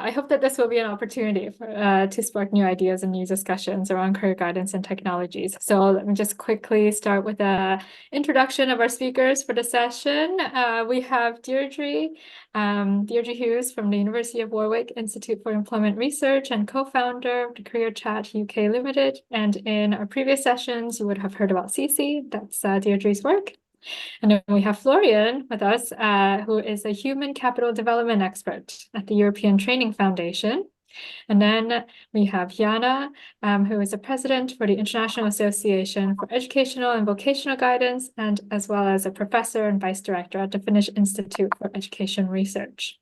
I hope that this will be an opportunity to spark new ideas and new discussions around career guidance and technologies. So let me just quickly start with an introduction of our speakers for the session. We have Deirdre Hughes from the University of Warwick Institute for Employment Research and co-founder of the Career Chat UK Limited. And in our previous sessions, you would have heard about CC. That's Deirdre's work. And then we have Florian with us, who is a human capital development expert at the European Training Foundation. And then we have Jaana, who is a president for the International Association for Educational and Vocational Guidance, and as well as a professor and vice director at the Finnish Institute for Education Research.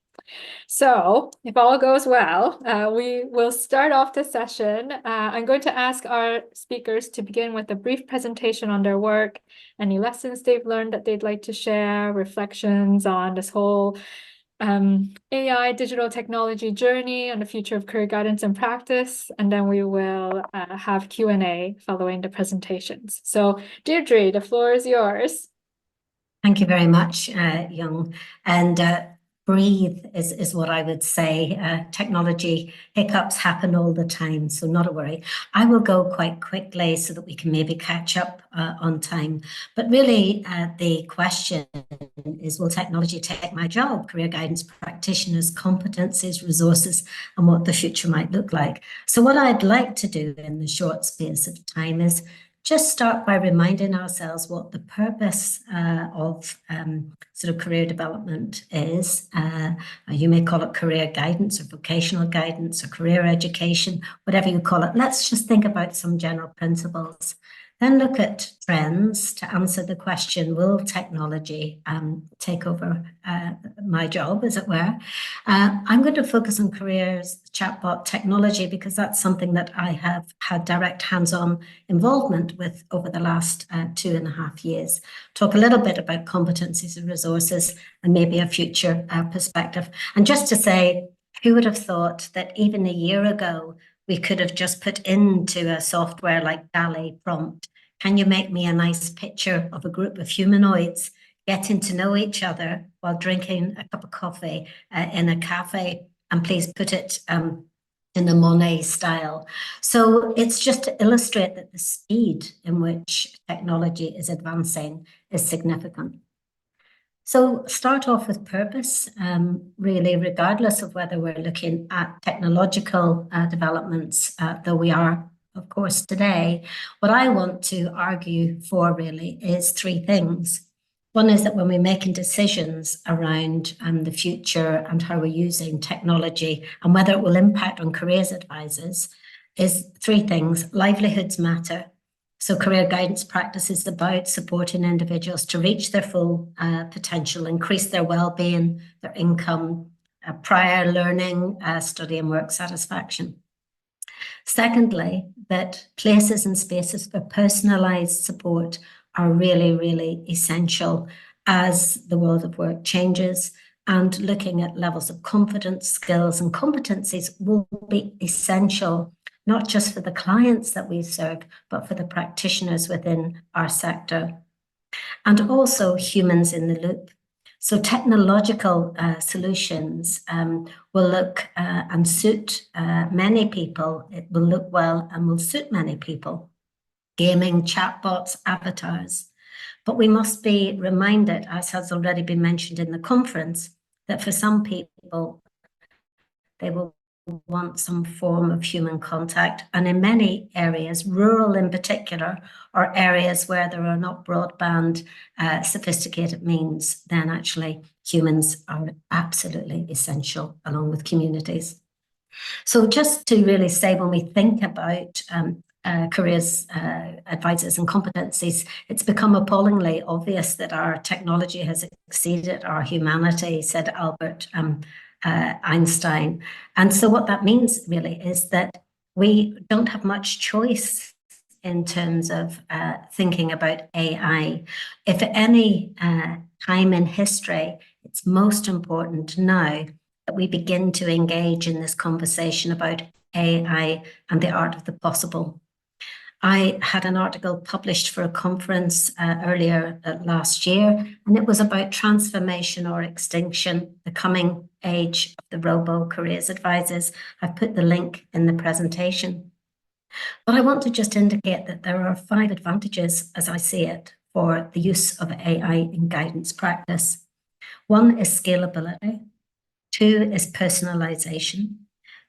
So if all goes well, we will start off the session. I'm going to ask our speakers to begin with a brief presentation on their work, any lessons they've learned that they'd like to share, reflections on this whole AI digital technology journey and the future of career guidance and practice. And then we will have Q&A following the presentations. So Deirdre, the floor is yours. Thank you very much, Young. And breathe is what I would say. Technology hiccups happen all the time, so not a worry. I will go quite quickly so that we can maybe catch up on time. But really, the question is, will technology take my job? Career guidance practitioners, competencies, resources, and what the future might look like. So what I'd like to do in the short space of time is just start by reminding ourselves what the purpose of sort of career development is. You may call it career guidance or vocational guidance or career education, whatever you call it. Let's just think about some general principles. Then look at trends to answer the question, will technology take over my job, as it were? I'm going to focus on careers, chatbot technology, because that's something that I have had direct hands-on involvement with over the last 2.5 years. Talk a little bit about competencies and resources and maybe a future perspective. And just to say, who would have thought that even a year ago, we could have just put into a software like DALL-E prompt, can you make me a nice picture of a group of humanoids getting to know each other while drinking a cup of coffee in a cafe, and please put it in the Monet style. So it's just to illustrate that the speed in which technology is advancing is significant. So start off with purpose, really, regardless of whether we're looking at technological developments, though we are, of course, today. What I want to argue for really is 3 things. One is that when we're making decisions around the future and how we're using technology and whether it will impact on careers advisors, is 3 things. Livelihoods matter. So career guidance practice is about supporting individuals to reach their full potential, increase their well-being, their income, prior learning, study and work satisfaction. Secondly, that places and spaces for personalized support are really, really essential as the world of work changes, and looking at levels of confidence, skills and competencies will be essential, not just for the clients that we serve, but for the practitioners within our sector. And also humans in the loop. So technological solutions will look and suit many people. It will look well and will suit many people. Gaming, chatbots, avatars. But we must be reminded, as has already been mentioned in the conference, that for some people, they will want some form of human contact. And in many areas, rural in particular, or areas where there are not broadband, sophisticated means, then actually humans are absolutely essential along with communities. So just to really say, when we think about careers, advisors and competencies, it's become appallingly obvious that our technology has exceeded our humanity, said Albert Einstein. And so what that means really is that we don't have much choice in terms of thinking about AI. If at any time in history, it's most important now that we begin to engage in this conversation about AI and the art of the possible. I had an article published for a conference earlier last year, and it was about transformation or extinction, the coming age of the robo-careers advisors. I've put the link in the presentation. But I want to just indicate that there are 5 advantages, as I see it, for the use of AI in guidance practice. 1 is scalability. 2 is personalization.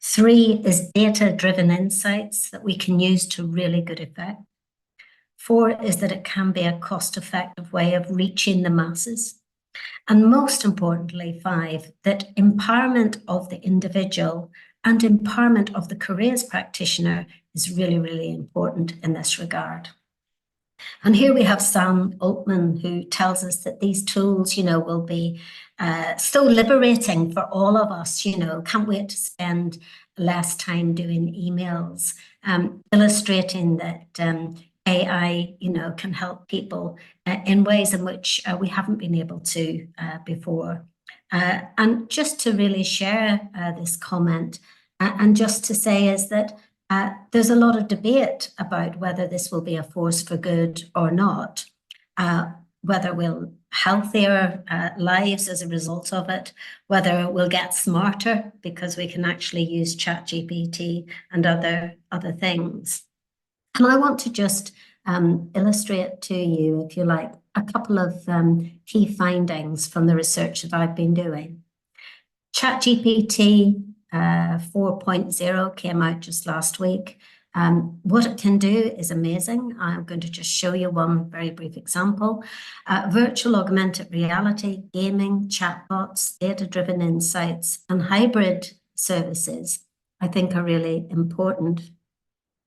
3 is data-driven insights that we can use to really good effect. 4 is that it can be a cost-effective way of reaching the masses. And most importantly, 5, that empowerment of the individual and empowerment of the careers practitioner is really, really important in this regard. And here we have Sam Altman, who tells us that these tools, will be so liberating for all of us, can't wait to spend less time doing emails, illustrating that AI, can help people in ways in which we haven't been able to before. And just to really share this comment, and just to say is that there's a lot of debate about whether this will be a force for good or not, whether we'll healthier lives as a result of it, whether we'll get smarter because we can actually use ChatGPT and other things. And I want to just illustrate to you, if you like, a couple of key findings from the research that I've been doing. ChatGPT 4.0 came out just last week. What it can do is amazing. I'm going to just show you one very brief example. Virtual augmented reality, gaming, chatbots, data-driven insights, and hybrid services, I think, are really important.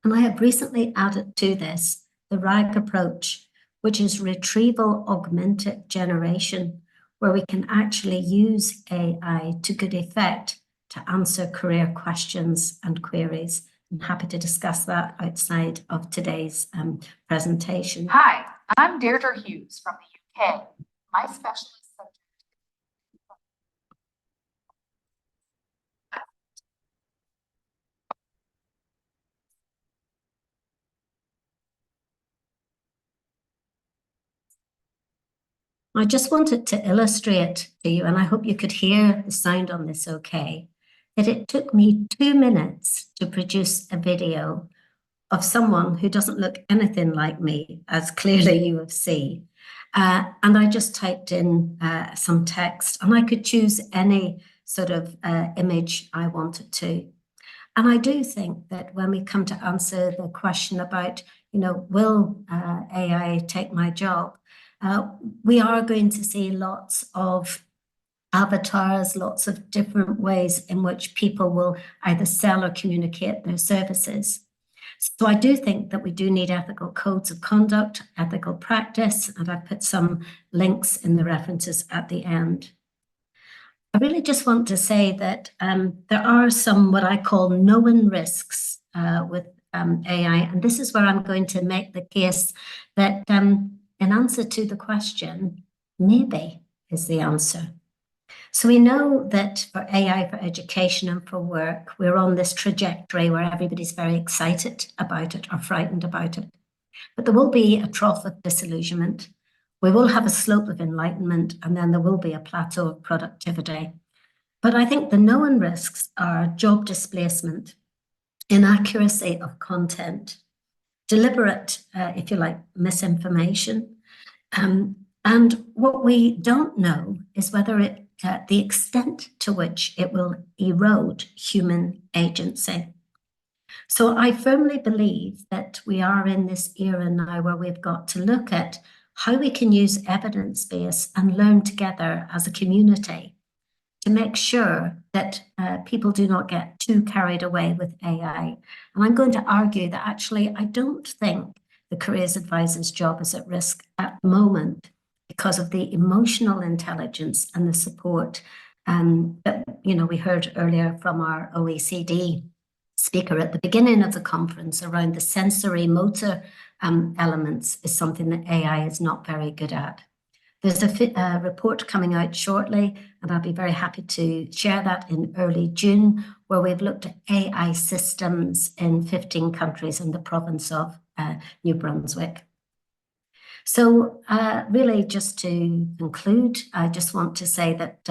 And I have recently added to this the RAG approach, which is retrieval augmented generation, where we can actually use AI to good effect to answer career questions and queries. I'm happy to discuss that outside of today's presentation. Hi, I'm Deirdre Hughes from the UK. My specialist subject I just wanted to illustrate to you, and I hope you could hear the sound on this okay, that it took me 2 minutes to produce a video of someone who doesn't look anything like me, as clearly you have seen. And I just typed in some text, and I could choose any sort of image I wanted to. And I do think that when we come to answer the question about, will AI take my job, we are going to see lots of avatars, lots of different ways in which people will either sell or communicate their services. So I do think that we do need ethical codes of conduct, ethical practice, and I've put some links in the references at the end. I really just want to say that there are some what I call known risks with AI, and this is where I'm going to make the case that in answer to the question, maybe is the answer. So we know that for AI, for education and for work, we're on this trajectory where everybody's very excited about it or frightened about it. But there will be a trough of disillusionment. We will have a slope of enlightenment, and then there will be a plateau of productivity. But I think the known risks are job displacement, inaccuracy of content, deliberate, if you like, misinformation. And what we don't know is whether the extent to which it will erode human agency. So I firmly believe that we are in this era now where we've got to look at how we can use evidence base and learn together as a community to make sure that people do not get too carried away with AI. And I'm going to argue that actually I don't think the careers advisor's job is at risk at the moment because of the emotional intelligence and the support that we heard earlier from our OECD speaker at the beginning of the conference around the sensory motor elements is something that AI is not very good at. There's a report coming out shortly, and I'll be very happy to share that in early June, where we've looked at AI systems in 15 countries in the province of New Brunswick. So really, just to conclude, I just want to say that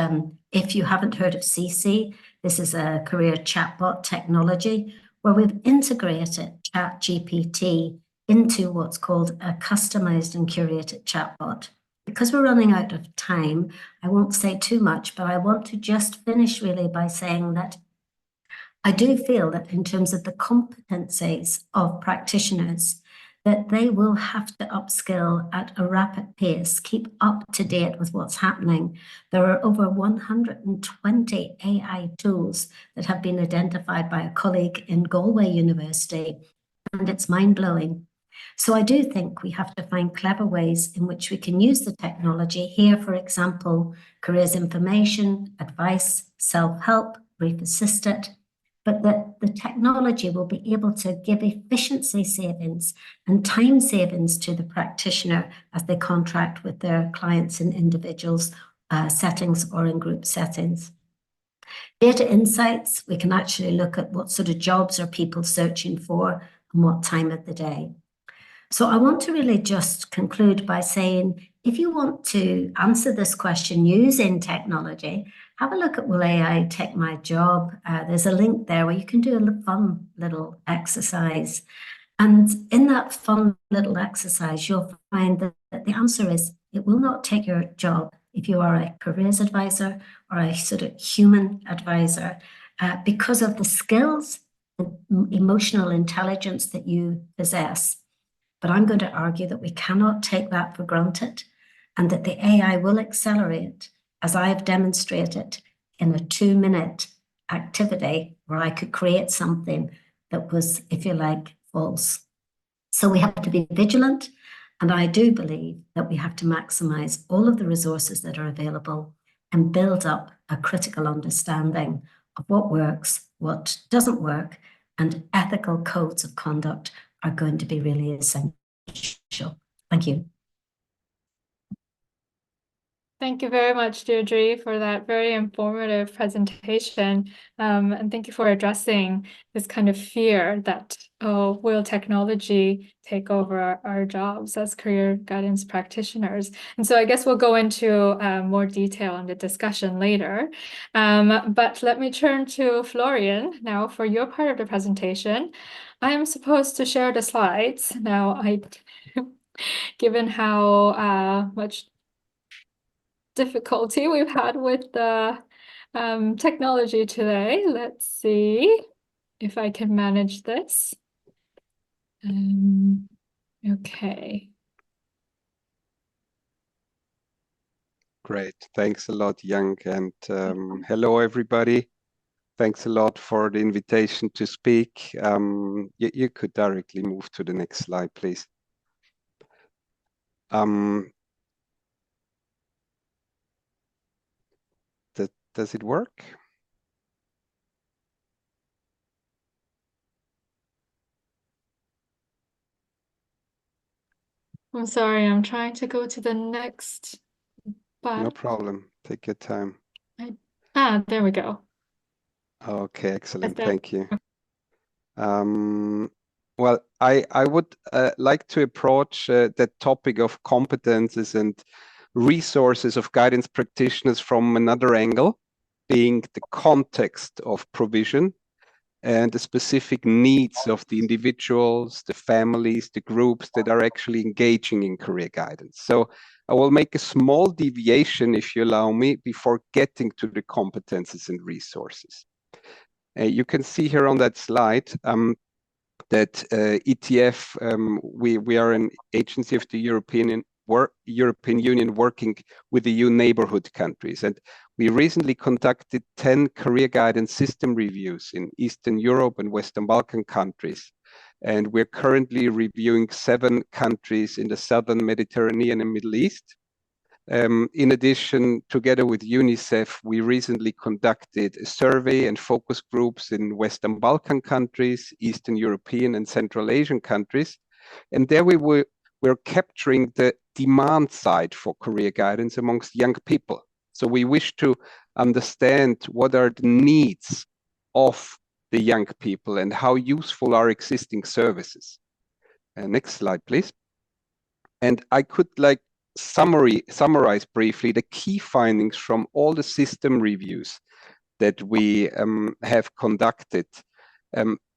if you haven't heard of CC, this is a career chatbot technology where we've integrated ChatGPT into what's called a customized and curated chatbot. Because we're running out of time, I won't say too much, but I want to just finish really by saying that I do feel that in terms of the competencies of practitioners, that they will have to upskill at a rapid pace, keep up to date with what's happening. There are over 120 AI tools that have been identified by a colleague in Galway University, and it's mind-blowing. So I do think we have to find clever ways in which we can use the technology here, for example, careers information, advice, self-help, brief assisted, but that the technology will be able to give efficiency savings and time savings to the practitioner as they contract with their clients in individuals settings or in group settings. Data insights, we can actually look at what sort of jobs are people searching for and what time of the day. So I want to really just conclude by saying, if you want to answer this question using technology, have a look at Will AI Take My Job? There's a link there where you can do a fun little exercise. And in that fun little exercise, you'll find that the answer is, it will not take your job if you are a careers advisor or a sort of human advisor, because of the skills, the emotional intelligence that you possess. But I'm going to argue that we cannot take that for granted and that the AI will accelerate, as I have demonstrated in a 2-minute activity where I could create something that was, if you like, false. So we have to be vigilant, and I do believe that we have to maximize all of the resources that are available and build up a critical understanding of what works, what doesn't work, and ethical codes of conduct are going to be really essential. Thank you. Thank you very much, Deirdre, for that very informative presentation. And thank you for addressing this kind of fear that, oh, will technology take over our jobs as career guidance practitioners? And so I guess we'll go into more detail in the discussion later. But let me turn to Florian now for your part of the presentation. I am supposed to share the slides. Now, given how much difficulty we've had with the technology today. Let's see if I can manage this. Okay. Great. Thanks a lot, Yang. And hello, everybody. Thanks a lot for the invitation to speak. You could directly move to the next slide, please. Does it work? I'm sorry, I'm trying to go to the next button. No problem. Take your time. There we go. Okay, excellent. Thank you. Well, I would like to approach the topic of competences and resources of guidance practitioners from another angle, being the context of provision and the specific needs of the individuals, the families, the groups that are actually engaging in career guidance. So I will make a small deviation, if you allow me, before getting to the competences and resources. You can see here on that slide that ETF, we are an agency of the European Union working with the EU neighborhood countries. And we recently conducted 10 career guidance system reviews in Eastern Europe and Western Balkan countries. And we're currently reviewing 7 countries in the Southern Mediterranean and Middle East. In addition, together with UNICEF, we recently conducted a survey and focus groups in Western Balkan countries, Eastern European and Central Asian countries. And there we're capturing the demand side for career guidance amongst young people. So we wish to understand what are the needs of the young people and how useful are existing services. Next slide, please. And I could like summarize briefly the key findings from all the system reviews that we have conducted.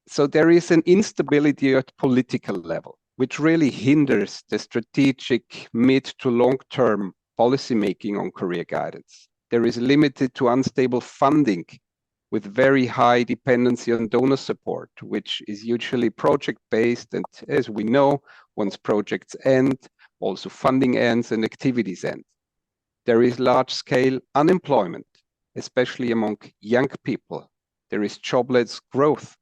So there is an instability at political level, which really hinders the strategic mid to long-term policy making on career guidance. There is limited to unstable funding with very high dependency on donor support, which is usually project-based. And as we know, once projects end, also funding ends and activities end. There is large-scale unemployment, especially among young people. There is jobless growth.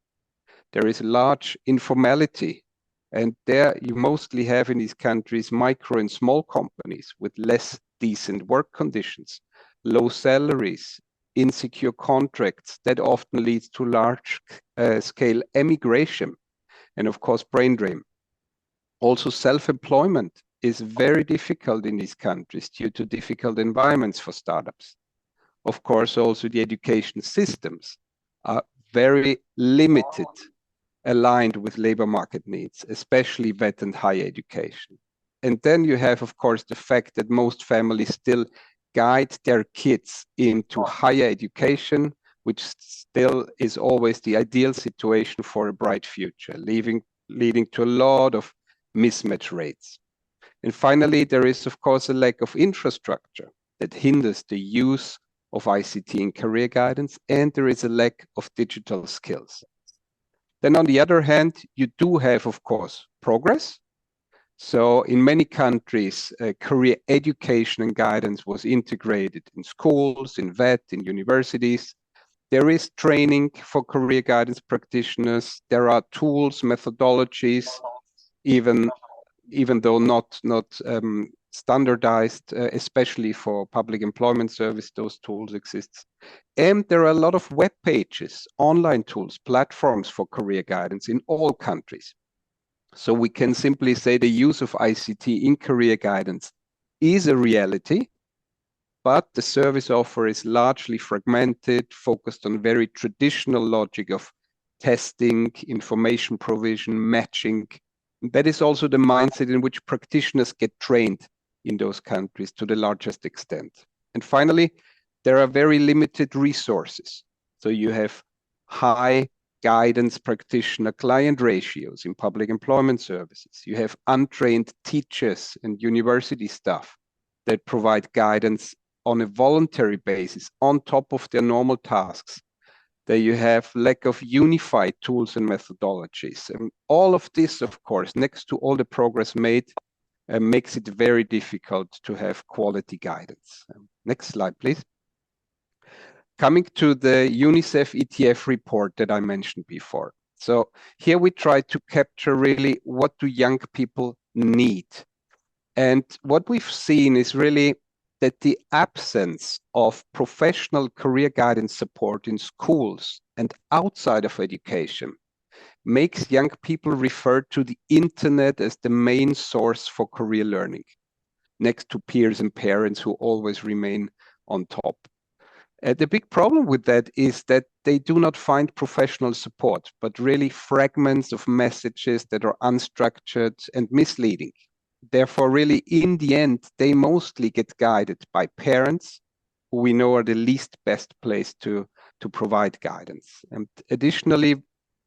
There is large informality. And there you mostly have in these countries micro and small companies with less decent work conditions, low salaries, insecure contracts that often leads to large scale emigration and of course brain drain. Also self-employment is very difficult in these countries due to difficult environments for startups. Of course, also the education systems are very limited, aligned with labor market needs, especially vet and higher education. And then you have, of course, the fact that most families still guide their kids into higher education, which still is always the ideal situation for a bright future, leading to a lot of mismatch rates. And finally, there is, of course, a lack of infrastructure that hinders the use of ICT in career guidance, and there is a lack of digital skills. Then on the other hand, you do have, of course, progress. So in many countries, career education and guidance was integrated in schools, in vet, in universities. There is training for career guidance practitioners. There are tools, methodologies, even though not standardized, especially for public employment service, those tools exist. And there are a lot of web pages, online tools, platforms for career guidance in all countries. So we can simply say the use of ICT in career guidance is a reality, but the service offer is largely fragmented, focused on very traditional logic of testing, information provision, matching. That is also the mindset in which practitioners get trained in those countries to the largest extent. And finally, there are very limited resources. So you have high guidance practitioner client ratios in public employment services. You have untrained teachers and university staff that provide guidance on a voluntary basis on top of their normal tasks. There you have lack of unified tools and methodologies. And all of this, of course, next to all the progress made, makes it very difficult to have quality guidance. Next slide, please. Coming to the UNICEF ETF report that I mentioned before. So here we try to capture really what do young people need. And what we've seen is really that the absence of professional career guidance support in schools and outside of education makes young people refer to the internet as the main source for career learning, next to peers and parents who always remain on top. The big problem with that is that they do not find professional support, but really fragments of messages that are unstructured and misleading. Therefore, really, in the end, they mostly get guided by parents who we know are the least best placed to provide guidance. And additionally,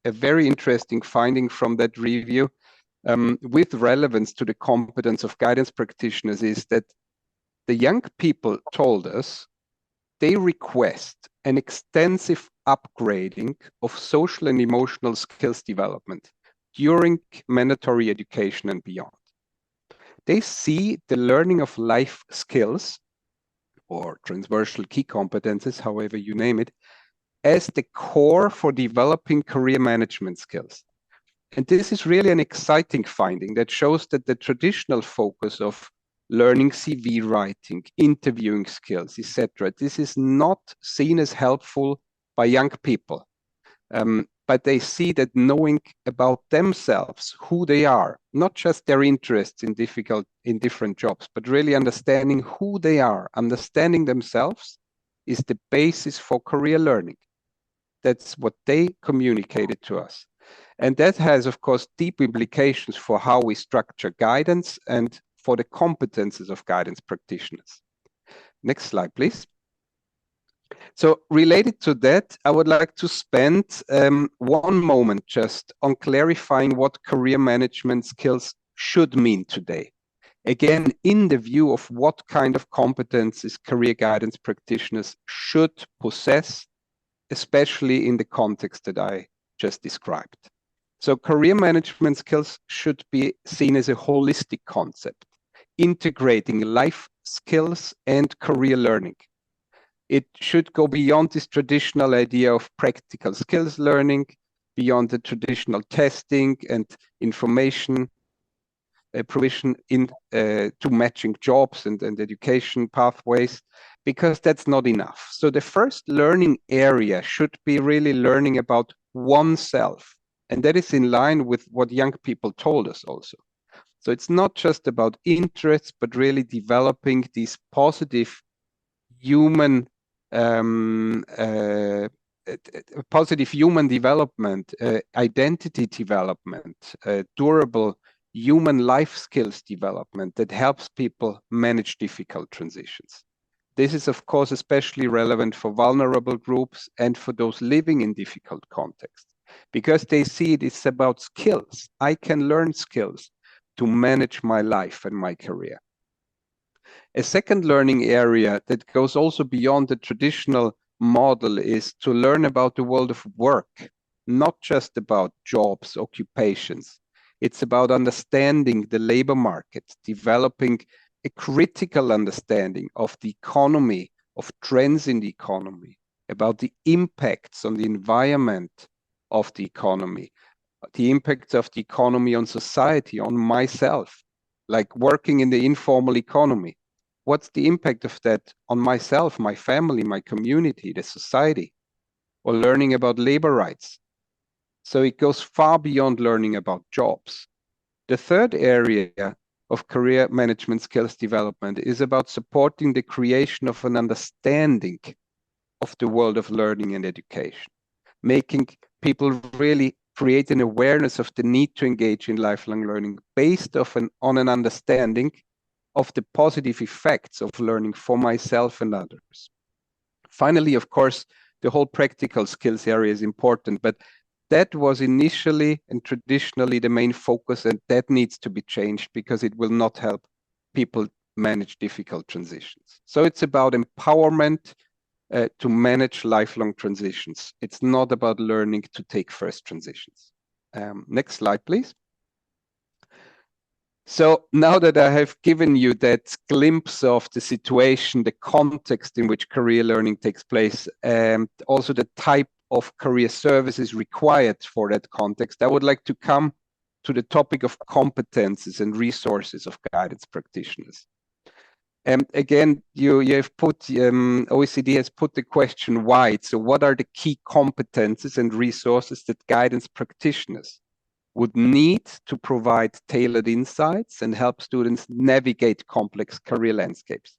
a very interesting finding from that review with relevance to the competence of guidance practitioners is that the young people told us they request an extensive upgrading of social and emotional skills development during mandatory education and beyond. They see the learning of life skills or transversal key competences, however you name it, as the core for developing career management skills. And this is really an exciting finding that shows that the traditional focus of learning CV writing, interviewing skills, etc., this is not seen as helpful by young people. But they see that knowing about themselves, who they are, not just their interests in different jobs, but really understanding who they are, understanding themselves is the basis for career learning. That's what they communicated to us. And that has, of course, deep implications for how we structure guidance and for the competences of guidance practitioners. Next slide, please. So related to that, I would like to spend one moment just on clarifying what career management skills should mean today. Again, in the view of what kind of competencies career guidance practitioners should possess, especially in the context that I just described. So career management skills should be seen as a holistic concept, integrating life skills and career learning. It should go beyond this traditional idea of practical skills learning, beyond the traditional testing and information provision to matching jobs and education pathways, because that's not enough. So the first learning area should be really learning about oneself. And that is in line with what young people told us also. So it's not just about interests, but really developing these positive human development, identity development, durable human life skills development that helps people manage difficult transitions. This is, of course, especially relevant for vulnerable groups and for those living in difficult contexts, because they see it is about skills. I can learn skills to manage my life and my career. A second learning area that goes also beyond the traditional model is to learn about the world of work, not just about jobs, occupations. It's about understanding the labor market, developing a critical understanding of the economy, of trends in the economy, about the impacts on the environment of the economy, the impacts of the economy on society, on myself, like working in the informal economy. What's the impact of that on myself, my family, my community, the society, or learning about labor rights? So it goes far beyond learning about jobs. The third area of career management skills development is about supporting the creation of an understanding of the world of learning and education, making people really create an awareness of the need to engage in lifelong learning based on an understanding of the positive effects of learning for myself and others. Finally, of course, the whole practical skills area is important, but that was initially and traditionally the main focus, and that needs to be changed because it will not help people manage difficult transitions. So it's about empowerment to manage lifelong transitions. It's not about learning to take first transitions. Next slide, please. So now that I have given you that glimpse of the situation, the context in which career learning takes place, and also the type of career services required for that context, I would like to come to the topic of competencies and resources of guidance practitioners. And again, you have put, OECD has put the question wide. So what are the key competencies and resources that guidance practitioners would need to provide tailored insights and help students navigate complex career landscapes?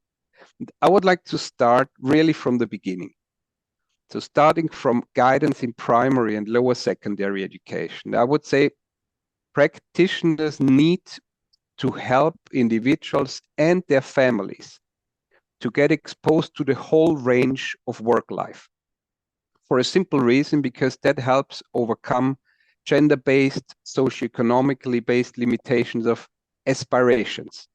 I would like to start really from the beginning. So starting from guidance in primary and lower secondary education, I would say practitioners need to help individuals and their families to get exposed to the whole range of work life. For a simple reason, because that helps overcome gender-based, socioeconomically based limitations of aspirations.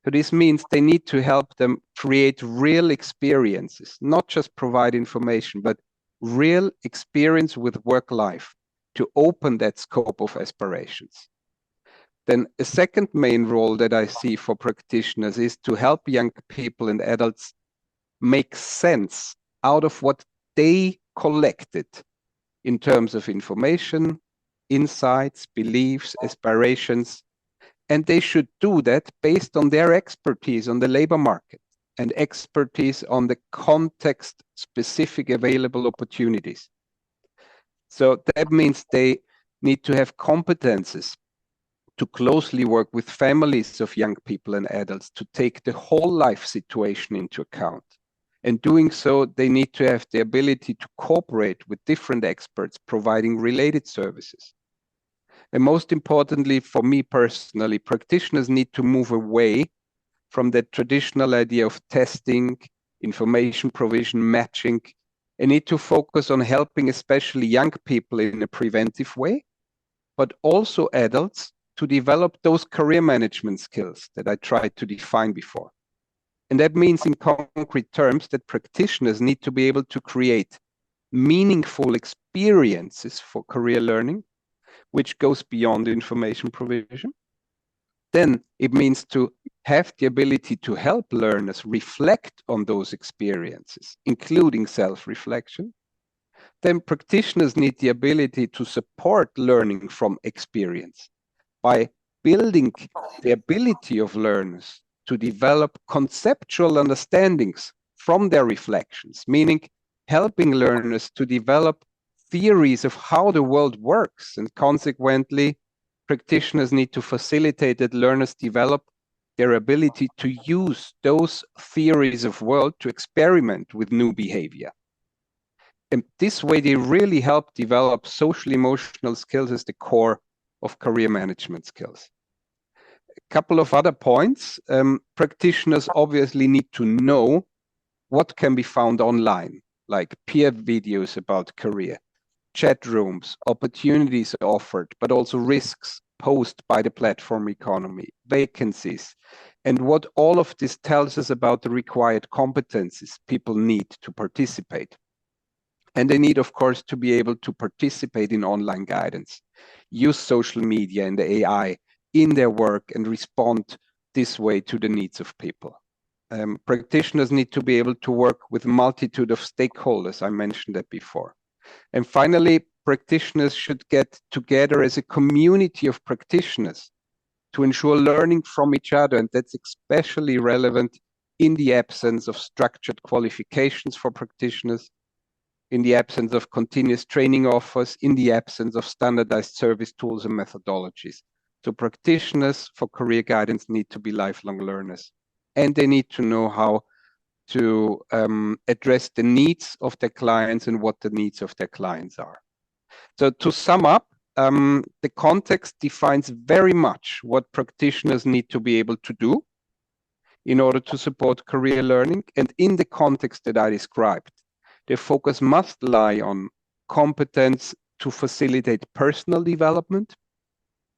So this means they need to help them create real experiences, not just provide information, but real experience with work life to open that scope of aspirations. Then a second main role that I see for practitioners is to help young people and adults make sense out of what they collected in terms of information, insights, beliefs, aspirations. And they should do that based on their expertise on the labor market and expertise on the context-specific available opportunities. So that means they need to have competences to closely work with families of young people and adults to take the whole life situation into account. And doing so, they need to have the ability to cooperate with different experts providing related services. And most importantly, for me personally, practitioners need to move away from the traditional idea of testing, information provision, matching, and need to focus on helping especially young people in a preventive way, but also adults to develop those career management skills that I tried to define before. And that means in concrete terms that practitioners need to be able to create meaningful experiences for career learning, which goes beyond information provision. Then it means to have the ability to help learners reflect on those experiences, including self-reflection. Then practitioners need the ability to support learning from experience by building the ability of learners to develop conceptual understandings from their reflections, meaning helping learners to develop theories of how the world works, and consequently, practitioners need to facilitate that learners develop their ability to use those theories of world to experiment with new behavior. And this way, they really help develop social emotional skills as the core of career management skills. A couple of other points. Practitioners obviously need to know what can be found online, like peer videos about career, chat rooms, opportunities offered, but also risks posed by the platform economy, vacancies, and what all of this tells us about the required competencies people need to participate. And they need, of course, to be able to participate in online guidance, use social media and the AI in their work, and respond this way to the needs of people. Practitioners need to be able to work with a multitude of stakeholders. I mentioned that before. And finally, practitioners should get together as a community of practitioners to ensure learning from each other. And that's especially relevant in the absence of structured qualifications for practitioners, in the absence of continuous training offers, in the absence of standardized service tools and methodologies. So practitioners for career guidance need to be lifelong learners, and they need to know how to address the needs of their clients and what the needs of their clients are. So to sum up, the context defines very much what practitioners need to be able to do in order to support career learning. And in the context that I described, the focus must lie on competence to facilitate personal development,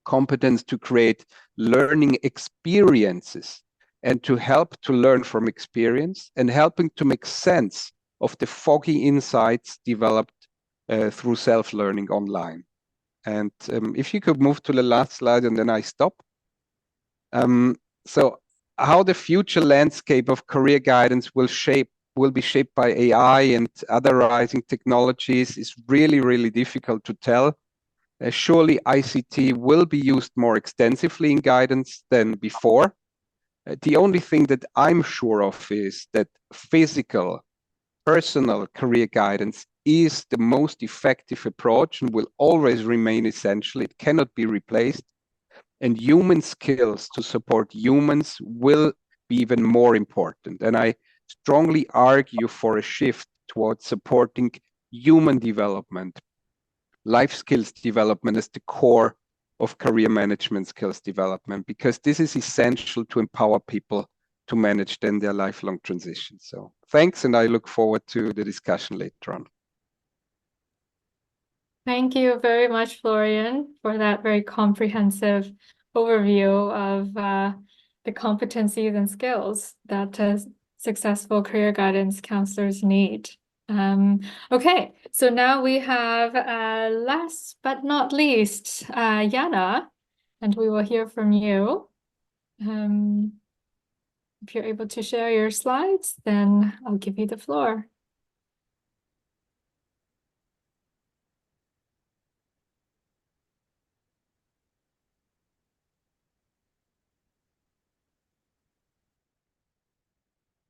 competence to create learning experiences and to help to learn from experience, and helping to make sense of the foggy insights developed through self-learning online. And if you could move to the last slide and then I stop. So how the future landscape of career guidance will be shaped by AI and other rising technologies is really, really difficult to tell. Surely ICT will be used more extensively in guidance than before. The only thing that I'm sure of is that physical, personal career guidance is the most effective approach and will always remain essential. It cannot be replaced. And human skills to support humans will be even more important. And I strongly argue for a shift towards supporting human development, life skills development as the core of career management skills development, because this is essential to empower people to manage then their lifelong transition. So thanks, and I look forward to the discussion later on. Thank you very much, Florian, for that very comprehensive overview of the competencies and skills that successful career guidance counselors need. Okay, so now we have last but not least, Jaana, and we will hear from you. If you're able to share your slides, then I'll give you the floor.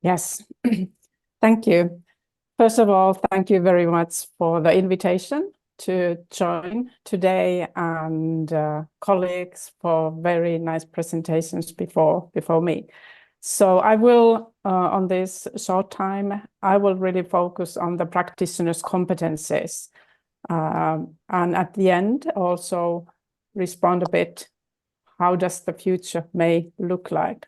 Yes, thank you. First of all, thank you very much for the invitation to join today, and colleagues for very nice presentations before me. So I will, on this short time, I will really focus on the practitioner's competencies. And at the end, also respond a bit. How does the future may look like?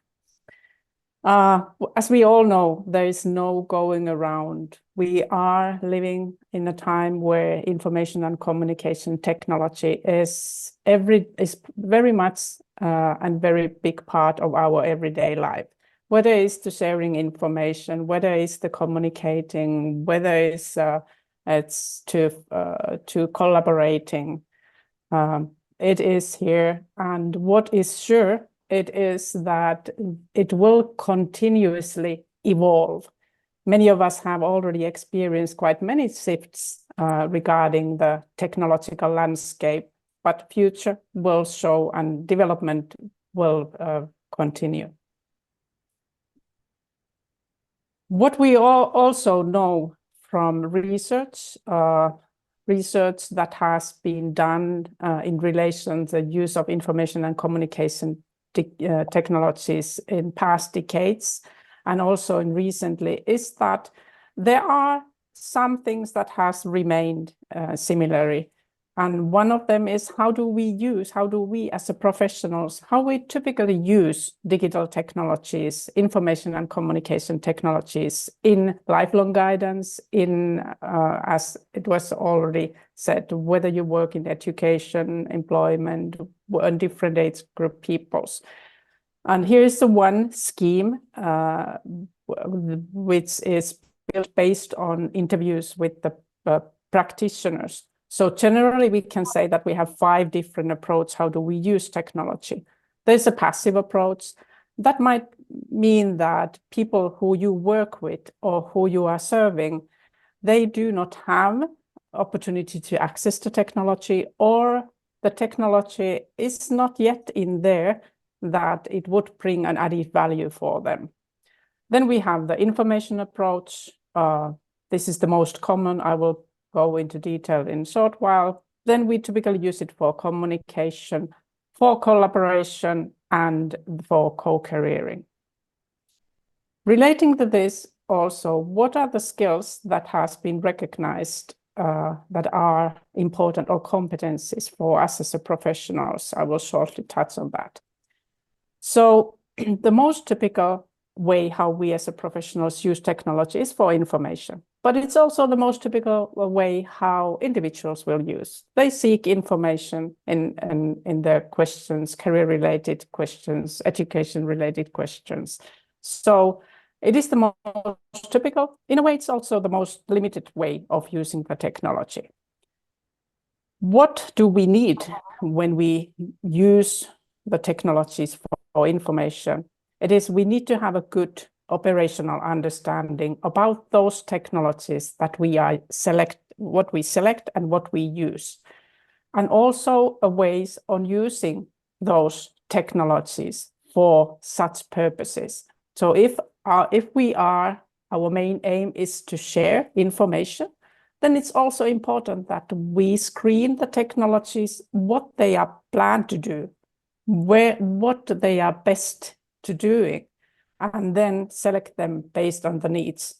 As we all know, there is no going around. We are living in a time where information and communication technology is very much and very big part of our everyday life. Whether it's to sharing information, whether it's to communicating, whether it's to collaborating, it is here. And what is sure, it is that it will continuously evolve. Many of us have already experienced quite many shifts regarding the technological landscape, but future will show and development will continue. What we all also know from research that has been done in relation to the use of information and communication technologies in past decades and also in recently, is that there are some things that has remained similarly. And one of them is how do we as a professionals, how we typically use digital technologies, information and communication technologies in lifelong guidance, in, as it was already said, whether you work in education, employment, and different age group peoples. And here is the one scheme which is built based on interviews with the practitioners. So generally, we can say that we have 5 different approaches. How do we use technology? There's a passive approach. That might mean that people who you work with or who you are serving, they do not have opportunity to access the technology, or the technology is not yet in there that it would bring an added value for them. Then we have the information approach. This is the most common. I will go into detail in a short while. Then we typically use it for communication, for collaboration, and for co-careering. Relating to this also, what are the skills that has been recognized that are important, or competencies for us as a professionals? I will shortly touch on that. So the most typical way how we as a professionals use technology is for information, but it's also the most typical way how individuals will use. They seek information in their questions, career-related questions, education-related questions. So it is the most typical. In a way, it's also the most limited way of using the technology. What do we need when we use the technologies for information? It is we need to have a good operational understanding about those technologies that we select and what we use, and also ways on using those technologies for such purposes. So if our main aim is to share information, then it's also important that we screen the technologies, what they are planned to do, what they are best to doing, and then select them based on the needs.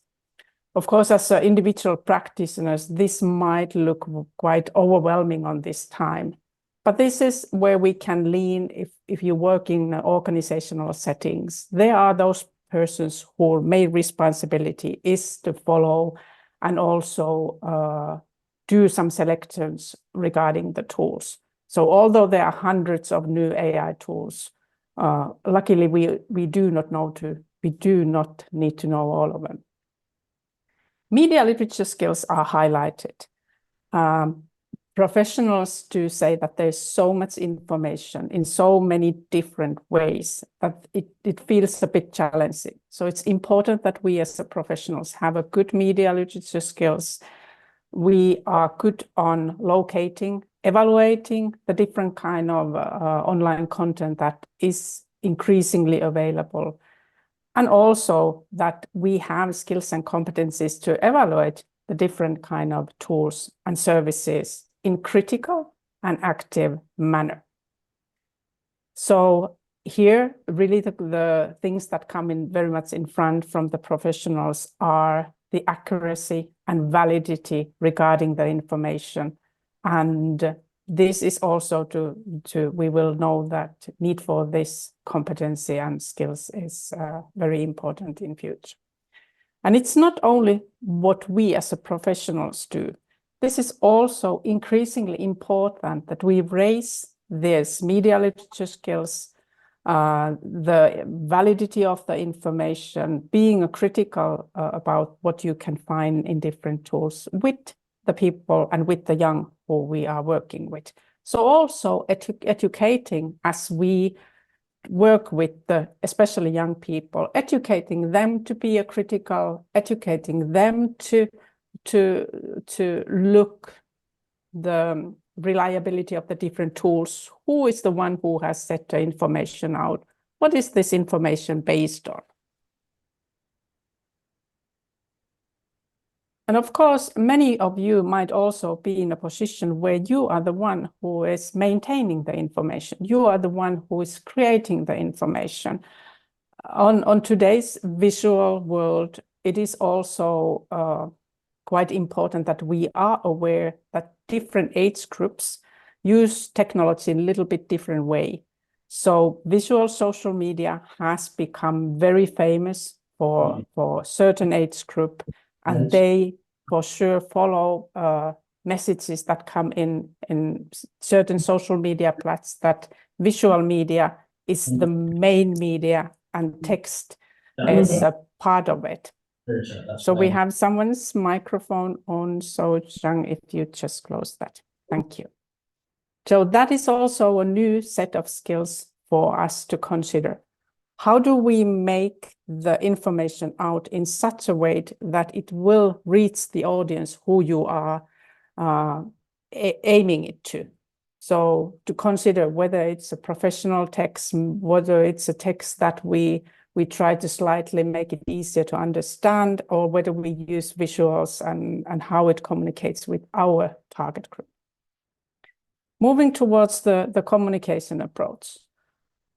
Of course, as individual practitioners, this might look quite overwhelming on this time, but this is where we can lean if you work in organizational settings. There are those persons whose main responsibility is to follow and also do some selections regarding the tools. So although there are hundreds of new AI tools, luckily we do not need to know all of them. Media literature skills are highlighted. Professionals do say that there's so much information in so many different ways that it feels a bit challenging. So it's important that we as professionals have a good media literature skills. We are good on locating, evaluating the different kind of online content that is increasingly available, and also that we have skills and competencies to evaluate the different kind of tools and services in critical and active manner. So here, really the things that come in very much in front from the professionals are the accuracy and validity regarding the information, and this is also we will know that need for this competency and skills is very important in future. And it's not only what we as a professionals do. This is also increasingly important that we raise this media literature skills, the validity of the information, being critical about what you can find in different tools with the people and with the young who we are working with. So also educating as we work with especially young people, educating them to be critical, educating them to look the reliability of the different tools. Who is the one who has set the information out? What is this information based on? And of course, many of you might also be in a position where you are the one who is maintaining the information. You are the one who is creating the information. On today's visual world, it is also quite important that we are aware that different age groups use technology in a little bit different way. So visual social media has become very famous for certain age group, and they for sure follow messages that come in certain social media platforms, that visual media is the main media and text is a part of it. So we have someone's microphone on, so Chang, if you just close that. Thank you. So that is also a new set of skills for us to consider. How do we make the information out in such a way that it will reach the audience who you are aiming it to? So to consider whether it's a professional text, whether it's a text that we try to slightly make it easier to understand, or whether we use visuals and how it communicates with our target group. Moving towards the communication approach.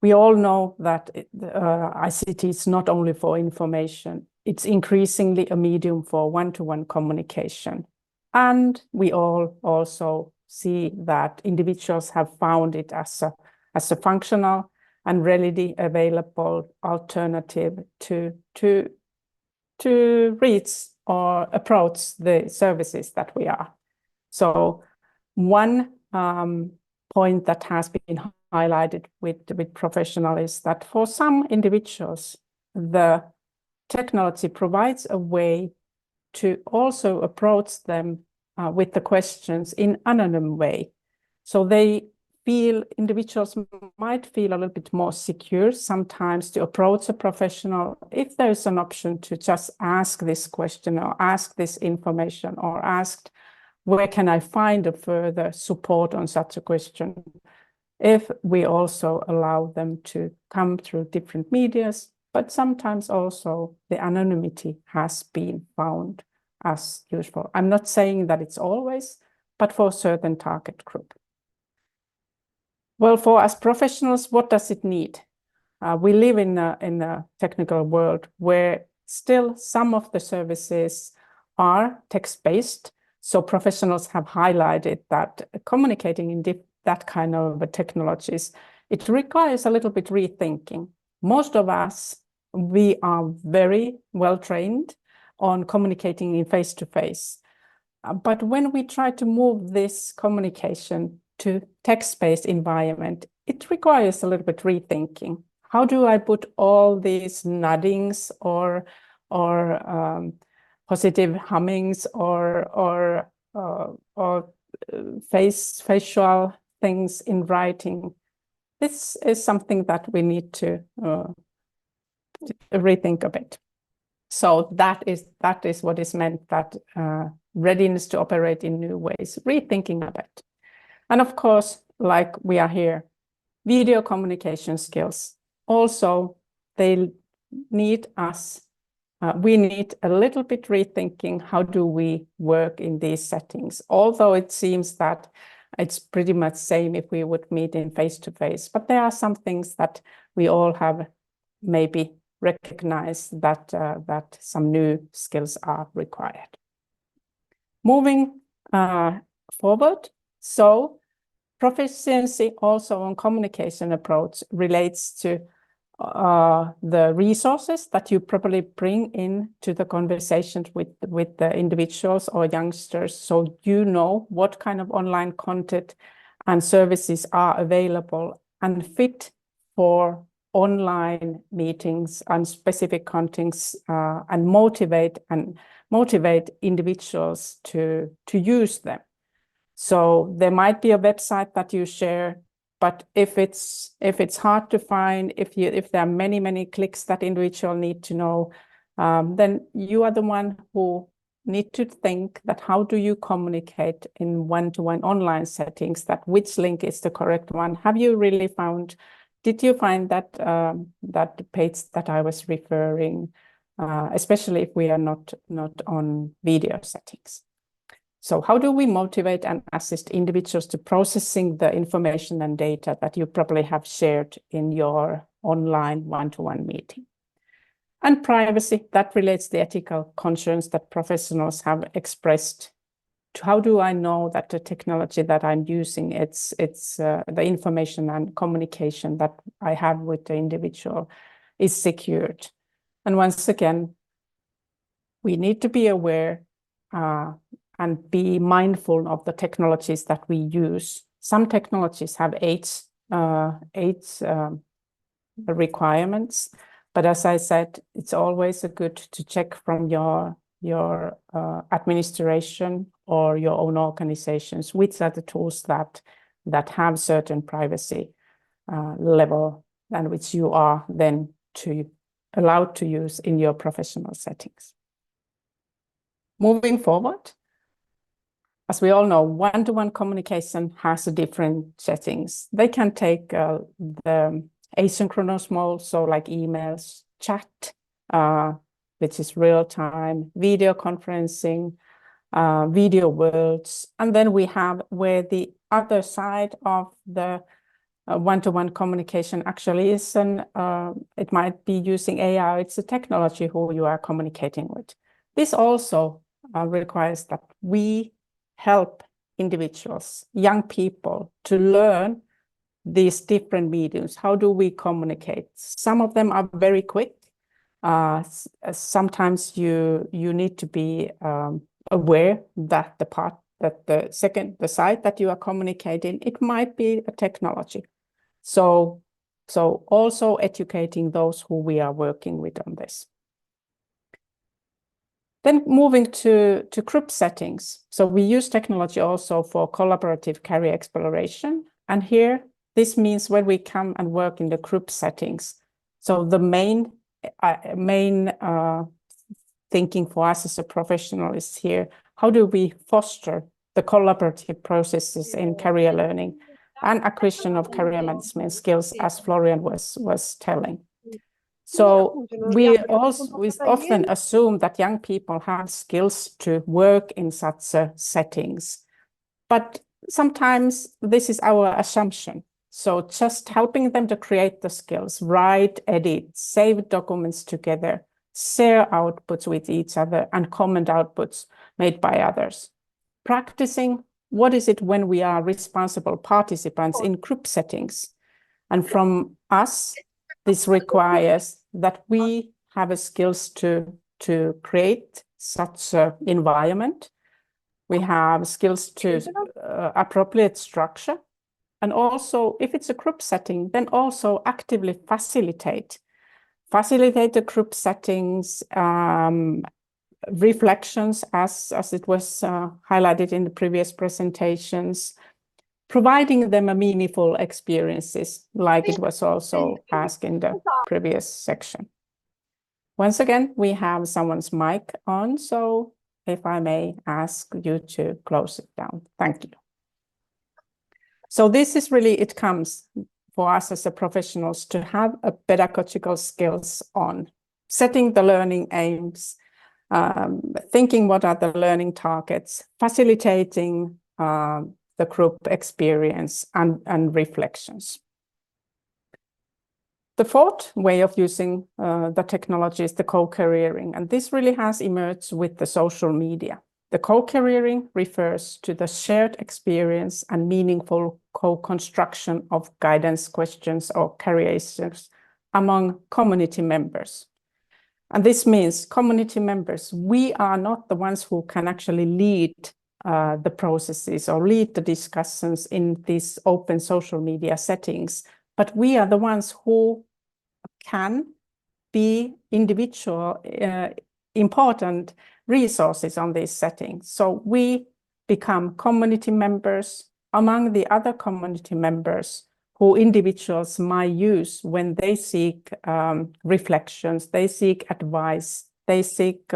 We all know that ICT is not only for information, it's increasingly a medium for one-to-one communication. And we all also see that individuals have found it as a functional and readily available alternative to reach or approach the services that we are. So one point that has been highlighted with Professional is that for some individuals, the technology provides a way to also approach them with the questions in anonymous way. So individuals might feel a little bit more secure sometimes to approach a professional if there's an option to just ask this question or ask this information or ask, where can I find a further support on such a question? If we also allow them to come through different medias, but sometimes also the anonymity has been found as useful. I'm not saying that it's always, but for a certain target group. Well, for us professionals, what does it need? We live in a technical world where still some of the services are text-based. So professionals have highlighted that communicating in that kind of technologies, it requires a little bit rethinking. Most of us, we are very well trained on communicating in face-to-face. But when we try to move this communication to text-based environment, it requires a little bit rethinking. How do I put all these noddings or positive hummings or facial things in writing? This is something that we need to rethink a bit. So that is what is meant, that readiness to operate in new ways, rethinking a bit. And of course, like we are here, video communication skills. Also, they need us. We need a little bit rethinking, how do we work in these settings? Although it seems that it's pretty much same if we would meet in face-to-face, but there are some things that we all have maybe recognized that some new skills are required. Moving forward, so Proficiency also on communication approach relates to the resources that you probably bring in to the conversations with the individuals or youngsters, so you know what kind of online content and services are available and fit for online meetings and specific contents, and motivate individuals to use them. So there might be a website that you share, but if it's hard to find, if there are many clicks that individual need to know, then you are the one who need to think that how do you communicate in one-to-one online settings, that which link is the correct one. Have you really found, did you find that that page that I was referring, especially if we are not on video settings? So how do we motivate and assist individuals to processing the information and data that you probably have shared in your online one-to-one meeting? And privacy, that relates to the ethical concerns that professionals have expressed. How do I know that the technology that I'm using, it's the information and communication that I have with the individual is secured? And once again, we need to be aware and be mindful of the technologies that we use. Some technologies have age requirements, but as I said, it's always good to check from your administration or your own organizations which are the tools that have certain privacy level and which you are then allowed to use in your professional settings. Moving forward, as we all know, one-to-one communication has different settings. They can take the asynchronous mode, so like emails, chat, which is real-time, video conferencing, video worlds, and then we have where the other side of the one-to-one communication actually is, it might be using AI, it's a technology who you are communicating with. This also requires that we help individuals, young people, to learn these different mediums. How do we communicate? Some of them are very quick. Sometimes you need to be aware that the side that you are communicating, it might be a technology. So also educating those who we are working with on this. Then moving to group settings. So we use technology also for collaborative career exploration. And here, this means when we come and work in the group settings. So the main thinking for us as a professional is here, how do we foster the collaborative processes in career learning and acquisition of career management skills, as Florian was telling. So we often assume that young people have skills to work in such settings, but sometimes this is our assumption. So just helping them to create the skills, write, edit, save documents together, share outputs with each other, and comment outputs made by others. Practicing, what is it when we are responsible participants in group settings? And from us, this requires that we have a skills to create such an environment. We have skills to appropriate structure. And also, if it's a group setting, then also actively facilitate the group settings, reflections, as it was highlighted in the previous presentations, providing them a meaningful experiences, like it was also asked in the previous section. Once again, we have someone's mic on, so if I may ask you to close it down. Thank you. So this is really, it comes for us as a professionals to have a pedagogical skills on setting the learning aims, thinking what are the learning targets, facilitating the group experience and reflections. The fourth way of using the technology is the co-careering, and this really has emerged with the social media. The co-careering refers to the shared experience and meaningful co-construction of guidance questions or career issues among community members. And this means community members, we are not the ones who can actually lead the processes or lead the discussions in these open social media settings, but we are the ones who can be individual important resources on these settings. So we become community members among the other community members who individuals might use when they seek reflections, they seek advice, they seek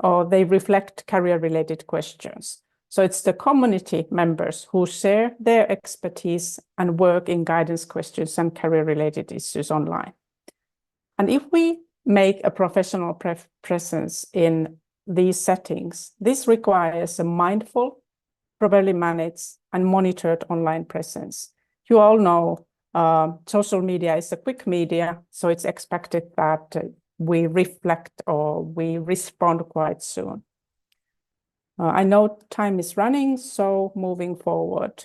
or they reflect career-related questions. So it's the community members who share their expertise and work in guidance questions and career-related issues online. And if we make a professional presence in these settings, this requires a mindful, properly managed and monitored online presence. You all know social media is a quick media, so it's expected that we reflect or we respond quite soon. I know time is running, so moving forward.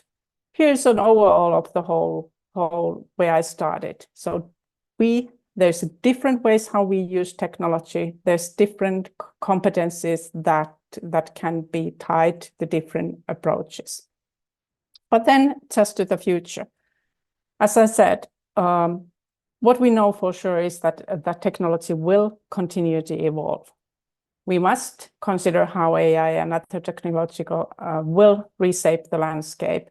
Here's an overall of the whole where I started. So there's different ways how we use technology. There's different competencies that can be tied to different approaches. But then just to the future. As I said, what we know for sure is that technology will continue to evolve. We must consider how AI and other technological will reshape the landscape.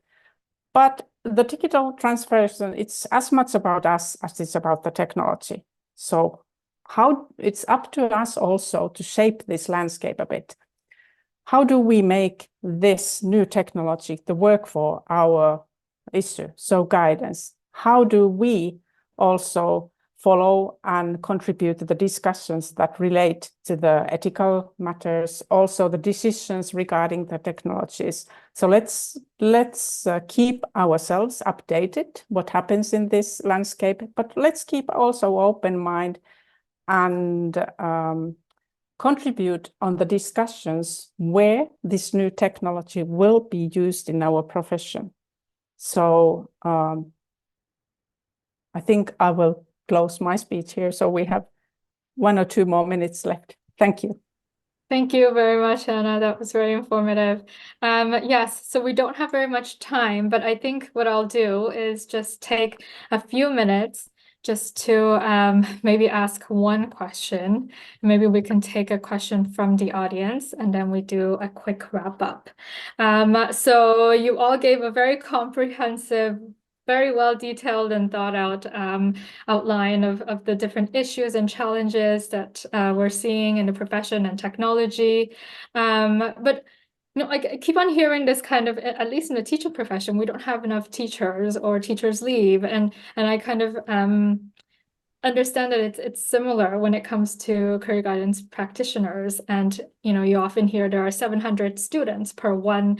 But the digital transformation, it's as much about us as it's about the technology. So it's up to us also to shape this landscape a bit. How do we make this new technology the work for our issue, so guidance? How do we also follow and contribute to the discussions that relate to the ethical matters, also the decisions regarding the technologies? So let's keep ourselves updated, what happens in this landscape, but let's keep also open mind and contribute on the discussions where this new technology will be used in our profession. So I think I will close my speech here. So we have 1 or 2 more minutes left. Thank you. Thank you very much, Jaana. That was very informative. Yes, so we don't have very much time, but I think what I'll do is just take a few minutes just to maybe ask one question. Maybe we can take a question from the audience and then we do a quick wrap up. So you all gave a very comprehensive, very well detailed and thought out outline of the different issues and challenges that we're seeing in the profession and technology. But I keep on hearing this kind of, at least in the teacher profession, we don't have enough teachers or teachers leave. And I kind of understand that it's similar when it comes to career guidance practitioners. And, you often hear there are 700 students per one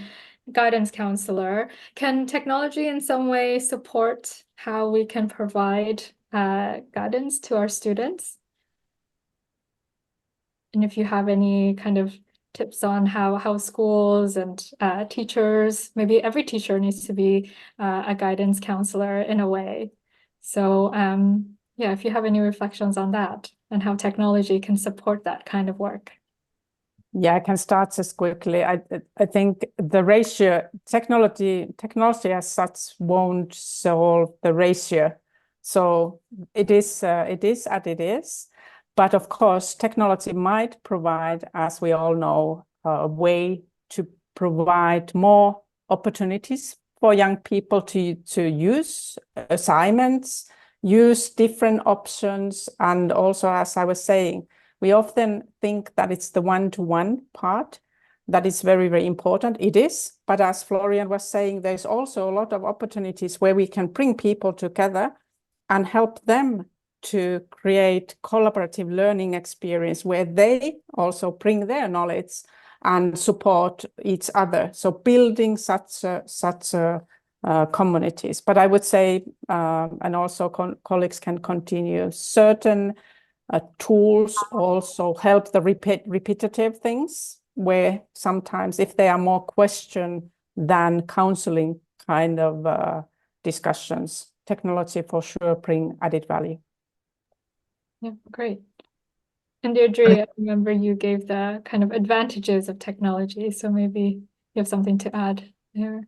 guidance counselor. Can technology in some way support how we can provide guidance to our students? And if you have any kind of tips on how schools and teachers, maybe every teacher needs to be a guidance counselor in a way. So yeah, if you have any reflections on that and how technology can support that kind of work. Yeah, I can start just quickly. I think the ratio, technology as such won't solve the ratio. So it is as it is. But of course, technology might provide, as we all know, a way to provide more opportunities for young people to use assignments, use different options. And also, as I was saying, we often think that it's the one-to-one part that is very, very important. It is, but as Florian was saying, there's also a lot of opportunities where we can bring people together and help them to create collaborative learning experience where they also bring their knowledge and support each other. So building such communities. But I would say, and also colleagues can continue, certain tools also help the repetitive things. where sometimes if they are more question than counseling kind of discussions, technology for sure bring added value. Yeah, great. And Deirdre, I remember you gave the kind of advantages of technology, so maybe you have something to add there.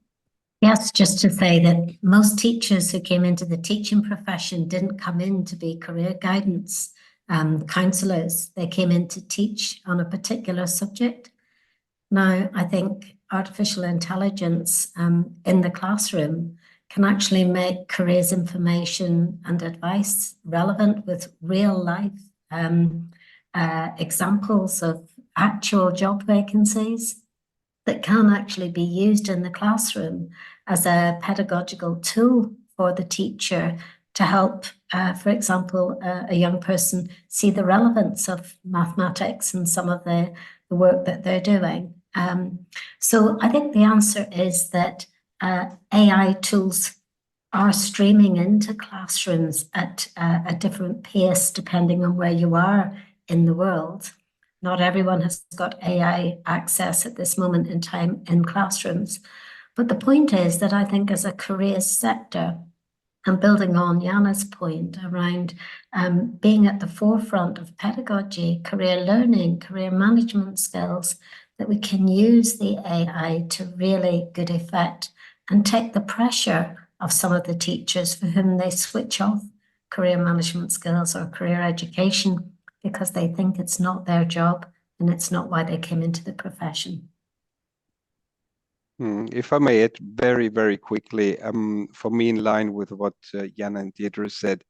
Yes, just to say that most teachers who came into the teaching profession didn't come in to be career guidance counsellors. They came in to teach on a particular subject. Now, I think artificial intelligence in the classroom can actually make careers information and advice relevant with real life examples of actual job vacancies that can actually be used in the classroom as a pedagogical tool for the teacher to help, for example, a young person see the relevance of mathematics and some of the work that they're doing. So I think the answer is that AI tools are streaming into classrooms at a different pace depending on where you are in the world. Not everyone has got AI access at this moment in time in classrooms. But the point is that I think as a careers sector, and building on Jaana's point around being at the forefront of pedagogy, career learning, career management skills, that we can use the AI to really good effect and take the pressure of some of the teachers for whom they switch off career management skills or career education because they think it's not their job and it's not why they came into the profession. If I may add very, very quickly, for me, in line with what Jaana and Deirdre said,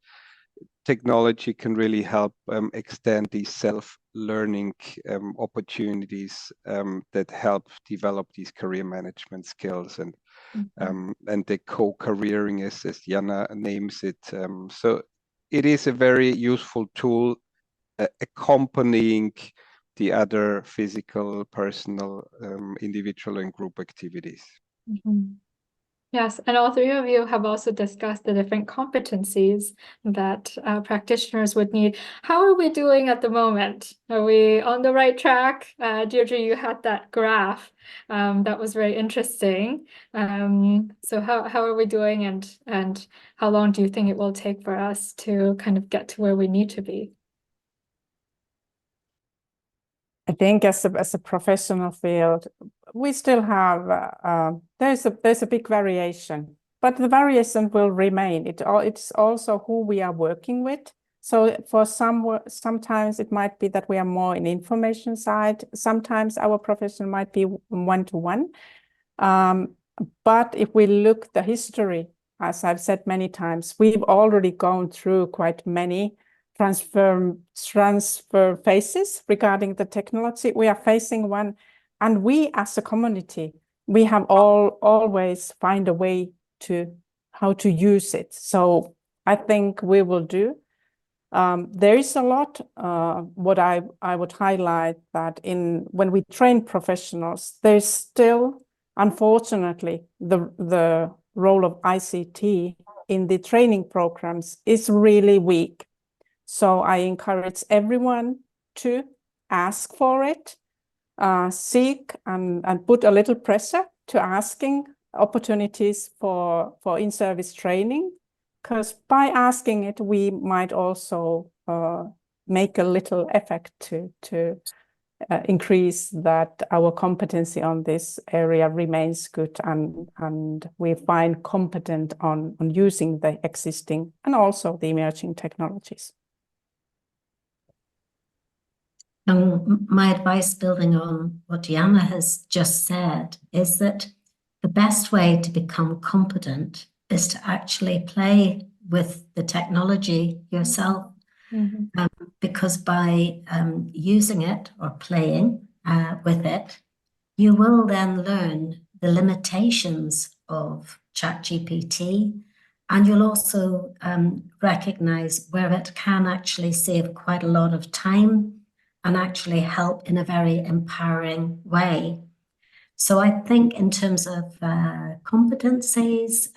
technology can really help extend these self-learning opportunities that help develop these career management skills and the co-careering, as Jaana names it. So it is a very useful tool accompanying the other physical, personal, individual and group activities. Yes, and all three of you have also discussed the different competencies that practitioners would need. How are we doing at the moment? Are we on the right track? Deirdre, you had that graph that was very interesting. So how are we doing, and how long do you think it will take for us to kind of get to where we need to be? I think as a professional field, we still have there's a big variation, but the variation will remain. It's also who we are working with. So for sometimes it might be that we are more in information side. Sometimes our profession might be one-to-one. But if we look the history, as I've said many times, we've already gone through quite many transfer phases regarding the technology. We are facing one, and we as a community, we have always find a way to how to use it. So I think we will do. There is a lot. What I would highlight that when we train professionals, there's still, unfortunately, the role of ICT in the training programs is really weak. So I encourage everyone to ask for it, seek and put a little pressure to asking opportunities for in-service training, because by asking it, we might also make a little effort to increase that our competency on this area remains good, and we find competent on using the existing and also the emerging technologies. My advice, building on what Jaana has just said, is that the best way to become competent is to actually play with the technology yourself. Because by using it or playing with it, you will then learn the limitations of ChatGPT, and you'll also recognize where it can actually save quite a lot of time and actually help in a very empowering way. So I think in terms of competencies,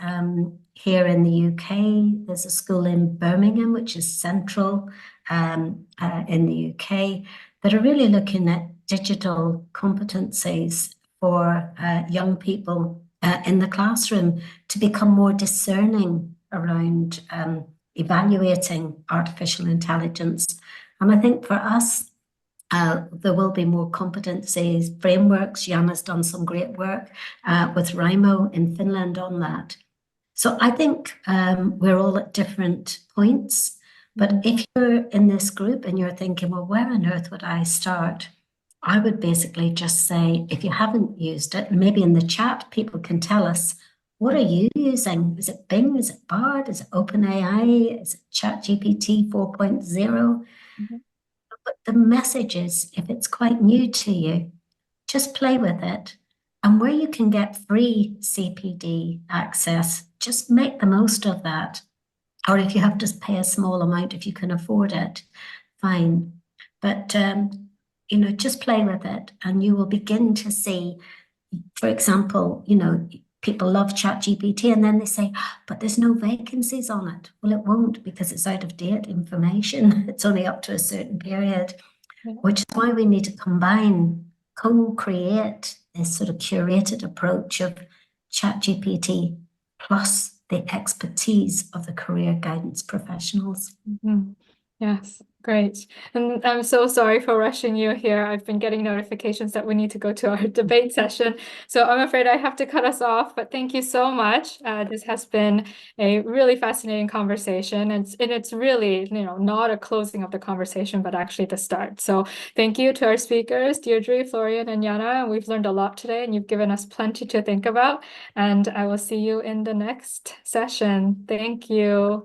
here in the UK, there's a school in Birmingham, which is central in the UK, that are really looking at digital competencies for young people in the classroom to become more discerning around evaluating artificial intelligence. And I think for us, there will be more competencies, frameworks. Jaana's done some great work with Raimo in Finland on that. So I think we're all at different points, but if you're in this group and you're thinking, well, where on earth would I start? I would basically just say, if you haven't used it, maybe in the chat, people can tell us, what are you using? Is it Bing? Is it Bard? Is it OpenAI? Is it ChatGPT 4.0? But the message is, if it's quite new to you, just play with it. And where you can get free CPD access, just make the most of that. Or if you have to pay a small amount, if you can afford it, fine. But, you know, just play with it and you will begin to see, for example, you know, people love ChatGPT and then they say, but there's no vacancies on it. Well, it won't because it's out of date information. It's only up to a certain period, which is why we need to combine, co-create this sort of curated approach of ChatGPT plus the expertise of the career guidance professionals. Yes, great. And I'm so sorry for rushing you here. I've been getting notifications that we need to go to our debate session. So I'm afraid I have to cut us off, but thank you so much. This has been a really fascinating conversation. And it's really, you know, not a closing of the conversation, but actually the start. So thank you to our speakers, Deirdre, Florian, and Jaana. We've learned a lot today and you've given us plenty to think about. And I will see you in the next session. Thank you.